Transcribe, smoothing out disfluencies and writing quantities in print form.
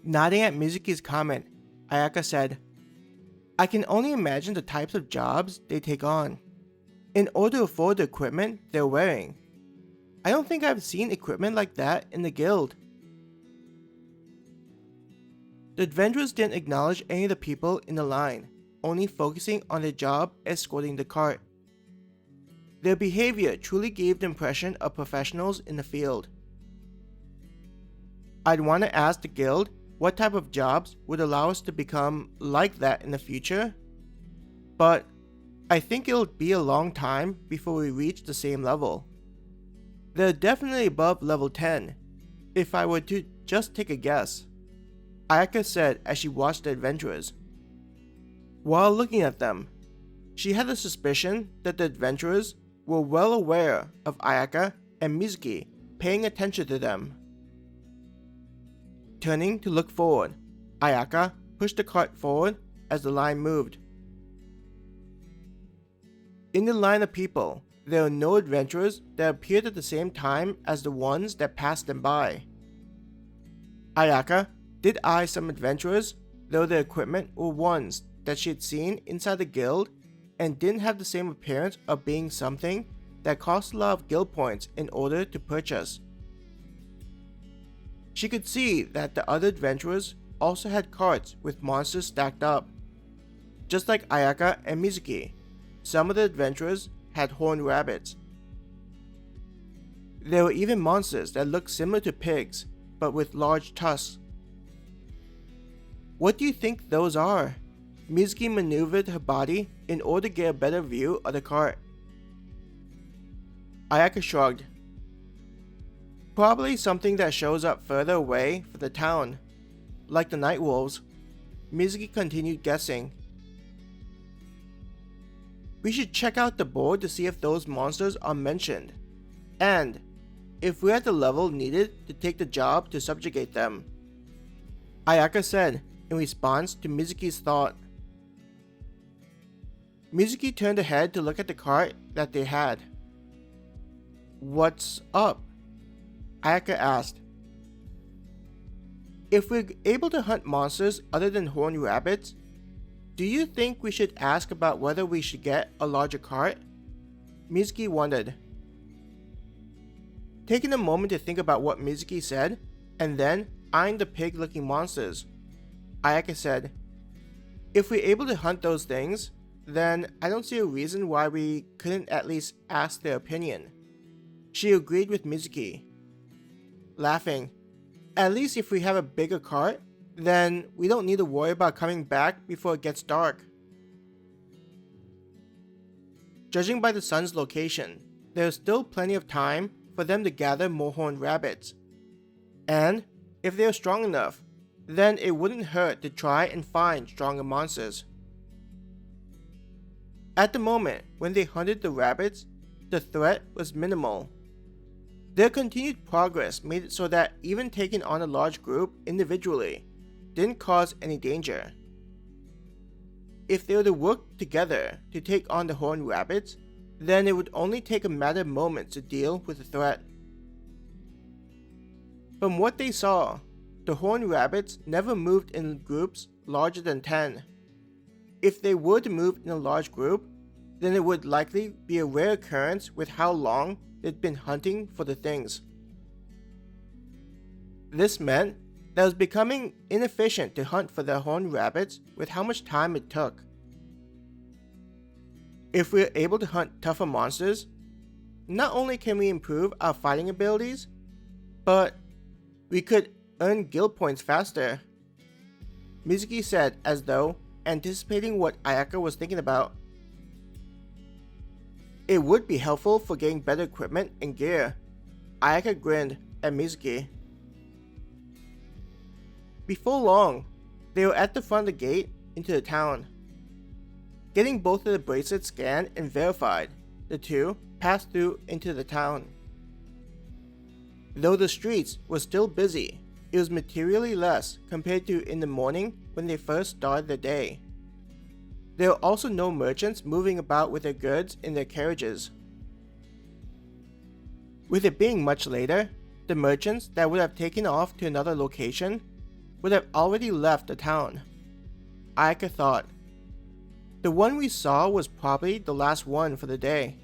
Nodding at Mizuki's comment, Ayaka said, I can only imagine the types of jobs they take on, in order to afford the equipment they're wearing. I don't think I've seen equipment like that in the guild. The adventurers didn't acknowledge any of the people in the line, only focusing on their job escorting the cart. Their behavior truly gave the impression of professionals in the field. I'd want to ask the guild what type of jobs would allow us to become like that in the future, but I think it'll be a long time before we reach the same level. They're definitely above level 10, if I were to just take a guess, Ayaka said as she watched the adventurers. While looking at them, she had a suspicion that the adventurers were well aware of Ayaka and Mizuki paying attention to them. Turning to look forward, Ayaka pushed the cart forward as the line moved. In the line of people, there were no adventurers that appeared at the same time as the ones that passed them by. Ayaka did eye some adventurers, though their equipment were ones that she had seen inside the guild and didn't have the same appearance of being something that cost a lot of guild points in order to purchase. She could see that the other adventurers also had carts with monsters stacked up. Just like Ayaka and Mizuki, some of the adventurers had horned rabbits. There were even monsters that looked similar to pigs, but with large tusks. What do you think those are? Mizuki maneuvered her body in order to get a better view of the cart. Ayaka shrugged. Probably something that shows up further away from the town, like the night wolves. Mizuki continued guessing. We should check out the board to see if those monsters are mentioned, and if we're at the level needed to take the job to subjugate them, Ayaka said in response to Mizuki's thought. Mizuki turned ahead to look at the cart that they had. What's up? Ayaka asked. If we're able to hunt monsters other than horned rabbits, do you think we should ask about whether we should get a larger cart? Mizuki wondered. Taking a moment to think about what Mizuki said, and then eyeing the pig-looking monsters, Ayaka said, if we're able to hunt those things, then I don't see a reason why we couldn't at least ask their opinion. She agreed with Mizuki, laughing. At least if we have a bigger cart, then we don't need to worry about coming back before it gets dark. Judging by the sun's location, there is still plenty of time for them to gather more horned rabbits. And if they are strong enough, then it wouldn't hurt to try and find stronger monsters. At the moment when they hunted the rabbits, the threat was minimal. Their continued progress made it so that even taking on a large group individually didn't cause any danger. If they were to work together to take on the horned rabbits, then it would only take a matter of moments to deal with the threat. From what they saw, the horned rabbits never moved in groups larger than 10. If they were to move in a large group, then it would likely be a rare occurrence with how long they'd been hunting for the things. This meant that it was becoming inefficient to hunt for the horned rabbits with how much time it took. If we're able to hunt tougher monsters, not only can we improve our fighting abilities, but we could earn guild points faster, Mizuki said as though anticipating what Ayaka was thinking about. It would be helpful for getting better equipment and gear. Ayaka grinned at Mizuki. Before long, they were at the front of the gate into the town. Getting both of the bracelets scanned and verified, the two passed through into the town. Though the streets were still busy, it was materially less compared to in the morning when they first started the day. There were also no merchants moving about with their goods in their carriages. With it being much later, the merchants that would have taken off to another location would have already left the town. Ayaka thought. The one we saw was probably the last one for the day.